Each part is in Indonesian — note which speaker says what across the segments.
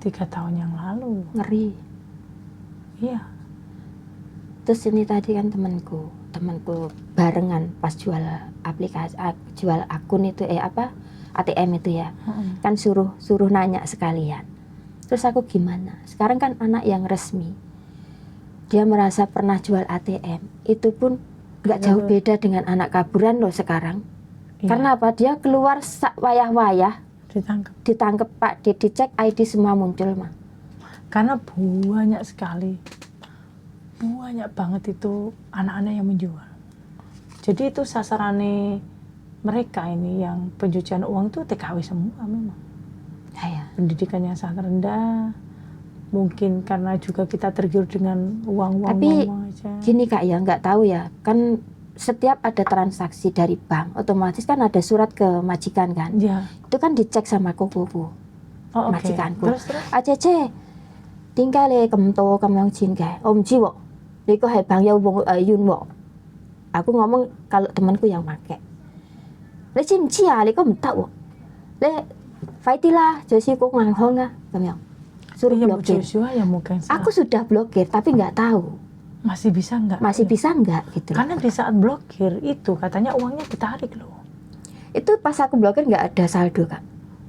Speaker 1: 3 tahun yang lalu.
Speaker 2: Ngeri.
Speaker 1: Iya.
Speaker 2: Terus ini tadi kan temanku barengan pas jual aplikasi, jual akun itu ATM itu ya. Kan suruh nanya sekalian. Terus aku gimana? Sekarang kan anak yang resmi. Dia merasa pernah jual ATM. Itu pun nggak jauh beda dengan anak kaburan loh sekarang.
Speaker 1: Iya.
Speaker 2: Karena apa? Dia keluar wayah-wayah. Ditangkep Pak, dicek ID semua muncul mah.
Speaker 1: Karena banyak sekali. Banyak banget itu anak-anak yang menjual. Jadi itu sasarannya mereka ini yang pencucian uang itu TKW semua memang.
Speaker 2: Ya.
Speaker 1: Pendidikannya sangat rendah. Mungkin karena juga kita tergiur dengan uang
Speaker 2: Tapi
Speaker 1: aja.
Speaker 2: Gini Kak ya, nggak tahu ya. Kan setiap ada transaksi dari bank, otomatis kan ada surat ke majikan kan.
Speaker 1: Ya.
Speaker 2: Itu kan dicek sama kukuku. Majikanku.
Speaker 1: Terus?
Speaker 2: Acece, tinggal kemto kamyong jin kae. Om jiwo. Liko hai bang ya wong yun wo. Aku ngomong kalau temanku yang pakai. Le jin chia liko mta wo. Le faitila josi kok nganghong kamyong. Suruh blokir.
Speaker 1: Ya mungkin
Speaker 2: aku sudah blokir tapi nggak tahu.
Speaker 1: Masih bisa nggak?
Speaker 2: Masih bisa nggak gitu.
Speaker 1: Karena di saat blokir itu katanya uangnya ditarik loh.
Speaker 2: Itu pas aku blokir nggak ada saldo Kak.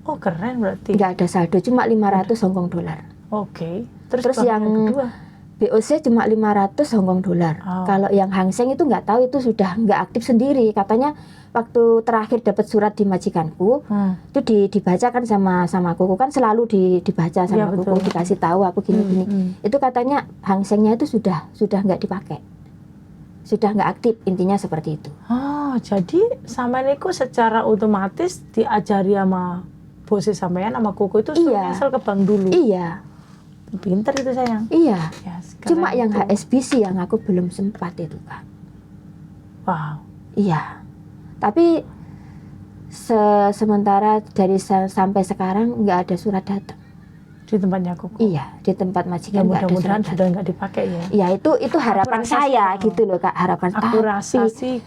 Speaker 1: Oh keren berarti.
Speaker 2: Nggak ada saldo, cuma 500 Hongkong dolar.
Speaker 1: Oke.
Speaker 2: Terus yang kedua BOC cuma 500 Hongkong dolar. Kalau yang Hang Seng itu nggak tahu, itu sudah nggak aktif sendiri. Katanya waktu terakhir dapat surat di majikanku, itu dibacakan sama kuku, kan selalu dibaca sama kuku, dikasih tahu aku gini-gini. Itu katanya Hang Sengnya itu sudah nggak dipakai. Sudah nggak aktif, intinya seperti itu.
Speaker 1: Oh, jadi sama niku secara otomatis diajari sama bos sampean sama kuku itu asal ke bank dulu.
Speaker 2: Iya.
Speaker 1: Pinter itu sayang.
Speaker 2: Iya.
Speaker 1: Ya,
Speaker 2: cuma yang
Speaker 1: itu.
Speaker 2: HSBC yang aku belum sempat itu Kak.
Speaker 1: Wow.
Speaker 2: Iya. Tapi sementara dari sampai sekarang nggak ada surat datang.
Speaker 1: Di tempatnya kuku.
Speaker 2: Iya, di tempat majikan nggak ada surat.
Speaker 1: Mudah-mudahan sudah nggak dipakai ya.
Speaker 2: Iya, itu harapan saya gitu loh Kak, harapan.
Speaker 1: Aku rasa sih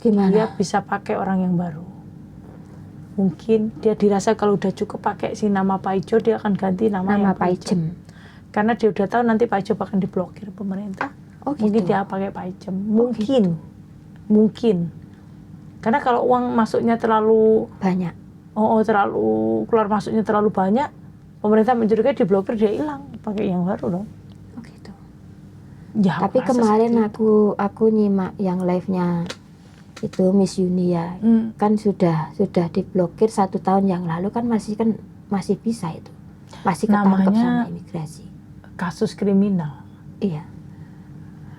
Speaker 2: gimana?
Speaker 1: Dia bisa pakai orang yang baru. Mungkin dia dirasa kalau udah cukup pakai si nama Pak Ijo, dia akan ganti nama
Speaker 2: Pak Ijem.
Speaker 1: Karena dia udah tahu nanti Pak Ijo akan diblokir pemerintah.
Speaker 2: Oh, gitu.
Speaker 1: Mungkin dia pakai Pak Ijem. Mungkin. Karena kalau uang masuknya terlalu
Speaker 2: banyak.
Speaker 1: Terlalu keluar masuknya terlalu banyak, pemerintah mencurigai diblokir, dia hilang, pakai yang baru dong.
Speaker 2: Oh gitu.
Speaker 1: Ya,
Speaker 2: tapi kemarin aku nyimak yang live-nya itu Miss Yuni ya, kan sudah diblokir 1 tahun yang lalu kan masih bisa itu, masih ketangkep sama imigrasi.
Speaker 1: Kasus kriminal.
Speaker 2: Iya.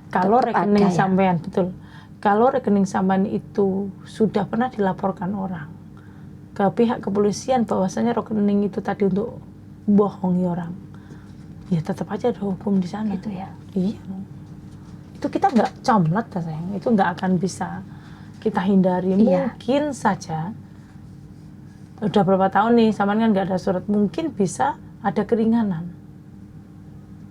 Speaker 1: Kalau rekening sampean betul, kalau rekening sampean itu sudah pernah dilaporkan orang ke pihak kepolisian bahwasanya rekening itu tadi untuk bohongi orang, ya tetap aja ada hukum di sana.
Speaker 2: Itu ya.
Speaker 1: Iya. Itu kita nggak comlet sayang, itu nggak akan bisa kita hindari.
Speaker 2: Iya.
Speaker 1: Mungkin saja udah berapa tahun nih sampean kan nggak ada surat, mungkin bisa ada keringanan.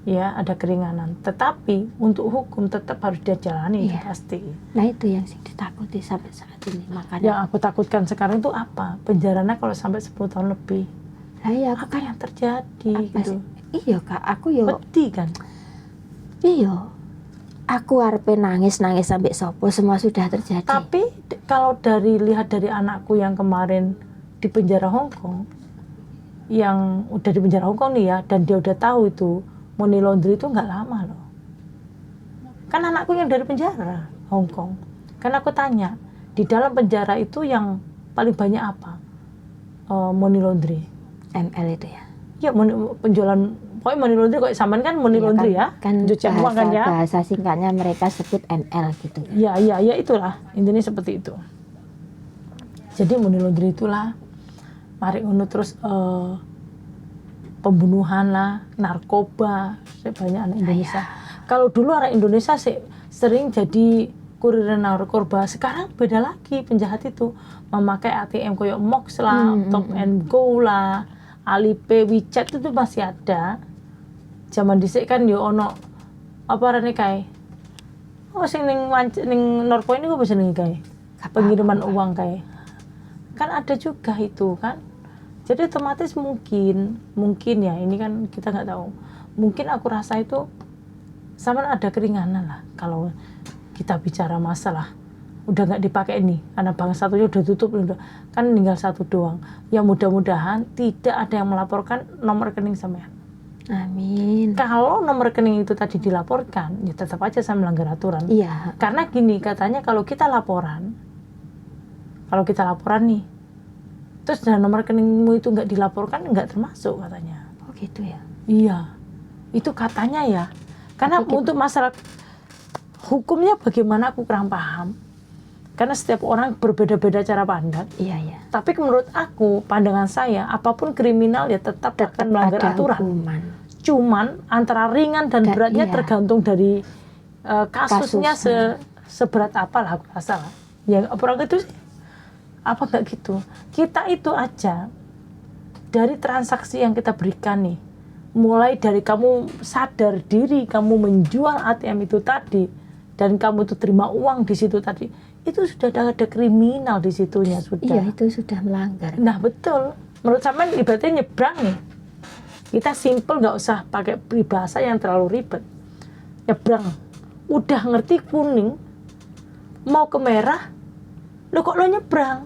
Speaker 1: Ya, ada keringanan. Tetapi untuk hukum tetap harus dia jalani,
Speaker 2: iya.
Speaker 1: Pasti.
Speaker 2: Nah itu yang ditakuti sampai saat ini. Makanya
Speaker 1: yang aku takutkan sekarang itu apa? Penjaranya kalau sampai 10 tahun lebih.
Speaker 2: Nah, iya,
Speaker 1: apa yang terjadi gitu?
Speaker 2: Iya Kak, aku yo
Speaker 1: pedih kan.
Speaker 2: Iya. Aku arepe nangis sampai sopo, semua sudah terjadi.
Speaker 1: Tapi kalau lihat dari anakku yang kemarin di penjara Hong Kong, yang udah di penjara Hong Kong nih ya, dan dia udah tahu itu money laundry itu nggak lama loh. Kan anakku yang dari penjara Hong Kong. Kan aku tanya, di dalam penjara itu yang paling banyak apa? Money laundry.
Speaker 2: ML itu ya?
Speaker 1: Ya, penjualan. Pokoknya money laundry, kok sampean kan money laundry ya?
Speaker 2: Kan bahasa singkatnya mereka sebut ML gitu.
Speaker 1: Ya itulah, intinya seperti itu. Jadi money laundry itulah, mari ngono terus pembunuhan lah, narkoba, banyak anak Indonesia. Kalau dulu orang Indonesia sering jadi kurir narkoba, sekarang beda lagi penjahat itu. Memakai ATM koyok Mox lah, Top and Go lah, Alipay, WeChat itu masih ada. Zaman dhisik kan yo ono apa rene kae. Oh sing ning Norpoint niku bisa ning kae. Pengiriman uang kae. Kan ada juga itu kan. Jadi otomatis mungkin ya, ini kan kita nggak tahu. Mungkin aku rasa itu sama ada keringanan lah kalau kita bicara masalah udah nggak dipakai nih, karena bank satunya udah tutup, kan tinggal satu doang. Ya mudah-mudahan tidak ada yang melaporkan nomor rekening sampean.
Speaker 2: Amin.
Speaker 1: Kalau nomor rekening itu tadi dilaporkan, ya tetap aja saya melanggar aturan.
Speaker 2: Iya.
Speaker 1: Karena gini katanya kalau kita laporan nih, terus dan nomor rekeningmu itu nggak dilaporkan, nggak termasuk katanya.
Speaker 2: Oh gitu ya.
Speaker 1: Iya, itu katanya ya. Karena untuk masalah hukumnya bagaimana aku kurang paham. Karena setiap orang berbeda-beda cara pandang.
Speaker 2: Iya, iya.
Speaker 1: Tapi menurut aku, pandangan saya, apapun kriminal ya tetap akan melanggar aturan.
Speaker 2: Hukuman.
Speaker 1: Cuman antara ringan dan beratnya tergantung dari kasusnya seberat apa lah aku rasa lah. Ya orang itu sih, apa nggak gitu. Kita itu aja dari transaksi yang kita berikan nih, mulai dari kamu sadar diri kamu menjual ATM itu tadi dan kamu itu terima uang di situ tadi, itu sudah ada kriminal di situnya sudah.
Speaker 2: Iya, itu sudah melanggar.
Speaker 1: Nah betul. Menurut sampean ibaratnya nyebrang nih. Kita simple, nggak usah pakai peribahasa yang terlalu ribet. Nyebrang, udah ngerti kuning, mau ke merah, lo kok lo nyebrang?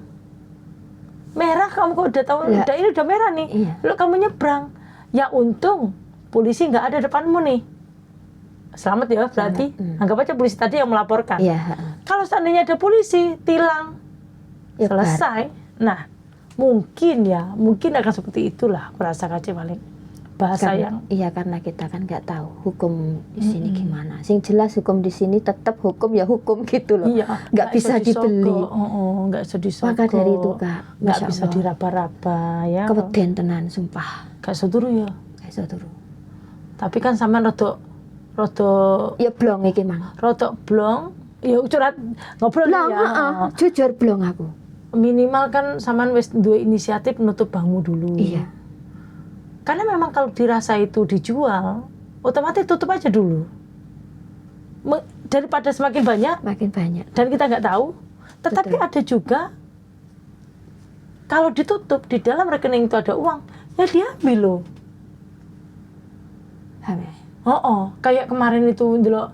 Speaker 1: Merah kamu kok udah tahu,
Speaker 2: Ya.
Speaker 1: udah ini udah merah nih, lo kamu nyebrang. Ya untung polisi nggak ada depanmu nih. Selamat ya berarti. Anggap aja polisi tadi yang melaporkan.
Speaker 2: Iya.
Speaker 1: Kalau seandainya ada polisi, tilang,
Speaker 2: Ya,
Speaker 1: selesai. Nah, mungkin akan seperti itulah aku rasa kace paling bahasa yang.
Speaker 2: Iya, karena kita kan nggak tahu hukum di sini gimana. Sing jelas hukum di sini tetap hukum ya hukum gitu loh.
Speaker 1: Iya,
Speaker 2: nggak bisa dibeli.
Speaker 1: Nggak bisa disogok.
Speaker 2: Maka dari itu Kak,
Speaker 1: nggak bisa diraba-raba ya.
Speaker 2: Keweden tenan sumpah.
Speaker 1: Gak seduru ya.
Speaker 2: Gak seduru.
Speaker 1: Tapi kan sama rodo
Speaker 2: ya blong iki mang.
Speaker 1: Rodo blong. Ya curhat ngobrol
Speaker 2: Blong,
Speaker 1: ya.
Speaker 2: jujur blong aku.
Speaker 1: Minimal kan sampean wis duwe inisiatif nutup bankmu dulu.
Speaker 2: Iya.
Speaker 1: Karena memang kalau dirasa itu dijual, otomatis tutup aja dulu. Daripada semakin banyak,
Speaker 2: Makin banyak.
Speaker 1: dan kita nggak tahu. Tetapi
Speaker 2: Betul.
Speaker 1: ada juga, kalau ditutup, di dalam rekening itu ada uang, ya diambil loh. Kayak kemarin itu dulu,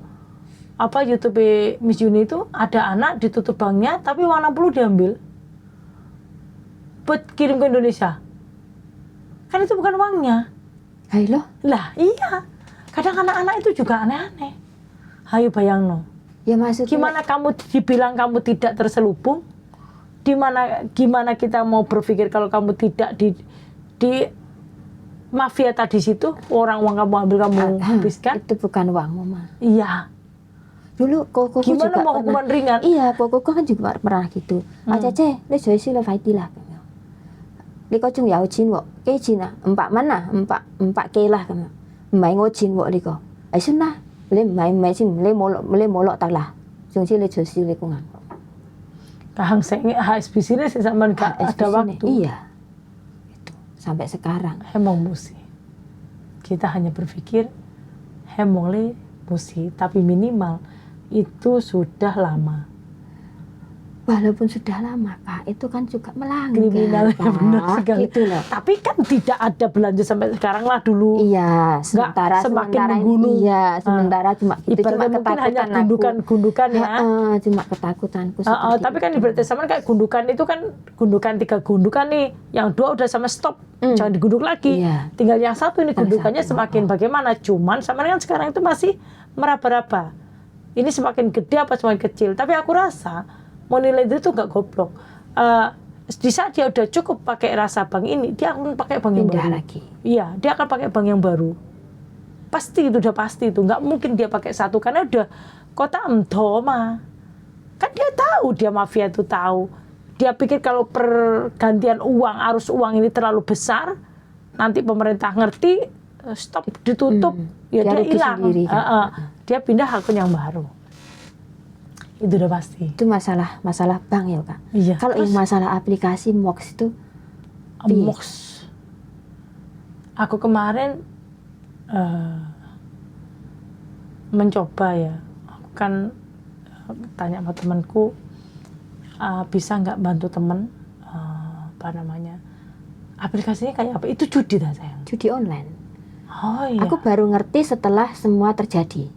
Speaker 1: YouTube Miss Yuni itu, ada anak ditutup banknya, tapi uang 60 diambil. Buat kirim ke Indonesia. Kan itu bukan uangnya.
Speaker 2: Hai loh.
Speaker 1: Lah iya, kadang anak-anak itu juga aneh-aneh. Hayo bayangno.
Speaker 2: Ya maksudnya.
Speaker 1: Gimana kamu dibilang kamu tidak terselubung? Gimana kita mau berpikir kalau kamu tidak di mafia tadi situ, orang uang kamu ambil kamu habiskan?
Speaker 2: Itu bukan uangmu mah.
Speaker 1: Iya.
Speaker 2: Dulu koko
Speaker 1: Gimana
Speaker 2: juga
Speaker 1: mau hukuman ringan?
Speaker 2: Iya, koko kan juga pernah gitu. Aja le joy si le fighti lah. Li ko chung yao chin wo, ke chin à, empat mana, empat ke lah kan. Mai ngo chin wo li ko. Ai sun na, le mai chin le mo lo tak lah. Chung si le joy si le ko ngang.
Speaker 1: Kahang senge HSBC ini sama nggak ada waktu.
Speaker 2: Iya. Itu sampai sekarang.
Speaker 1: Hemong musi. Kita hanya berpikir hemong le musi, tapi minimal itu sudah lama.
Speaker 2: Walaupun sudah lama Kak, itu kan juga melanggar.
Speaker 1: Kriminal, ya benar sekali.
Speaker 2: Gitu loh.
Speaker 1: Tapi kan tidak ada belanja sampai sekarang lah dulu.
Speaker 2: Iya, sementara
Speaker 1: menggunung.
Speaker 2: Iya, sementara cuma gitu, cuma
Speaker 1: mungkin hanya
Speaker 2: ketakutan
Speaker 1: gundukan ya.
Speaker 2: Cuma ketakutanku.
Speaker 1: Tapi kan ibaratnya sama kayak gundukan itu kan gundukan 3 gundukan nih, yang 2 udah sama stop, jangan digunduk lagi.
Speaker 2: Iya.
Speaker 1: Tinggal yang 1 ini gundukannya semakin bagaimana. Cuman sama kan sekarang itu masih meraba-raba. Ini semakin gede apa semakin kecil. Tapi aku rasa money lender itu nggak goblok. Di saat dia udah cukup pakai rasa bank ini, dia akan pakai bank yang
Speaker 2: Pindah
Speaker 1: baru.
Speaker 2: lagi.
Speaker 1: Iya, dia akan pakai bank yang baru. Pasti itu udah pasti itu. Nggak mungkin dia pakai satu karena udah kota mah. Kan dia tahu, dia mafia itu tahu. Dia pikir kalau pergantian uang, arus uang ini terlalu besar, nanti pemerintah ngerti, stop, ditutup, ya dia hilang. Dia pindah akun yang baru. Itu udah pasti.
Speaker 2: Itu masalah bank ya Kak.
Speaker 1: Iya.
Speaker 2: Kalau yang masalah aplikasi MOX itu,
Speaker 1: MOX. Aku kemarin mencoba ya. Aku kan tanya sama temanku, bisa nggak bantu temen Aplikasinya kayak apa? Itu judi dah sayang.
Speaker 2: Judi online.
Speaker 1: Oh iya.
Speaker 2: Aku baru ngerti setelah semua terjadi.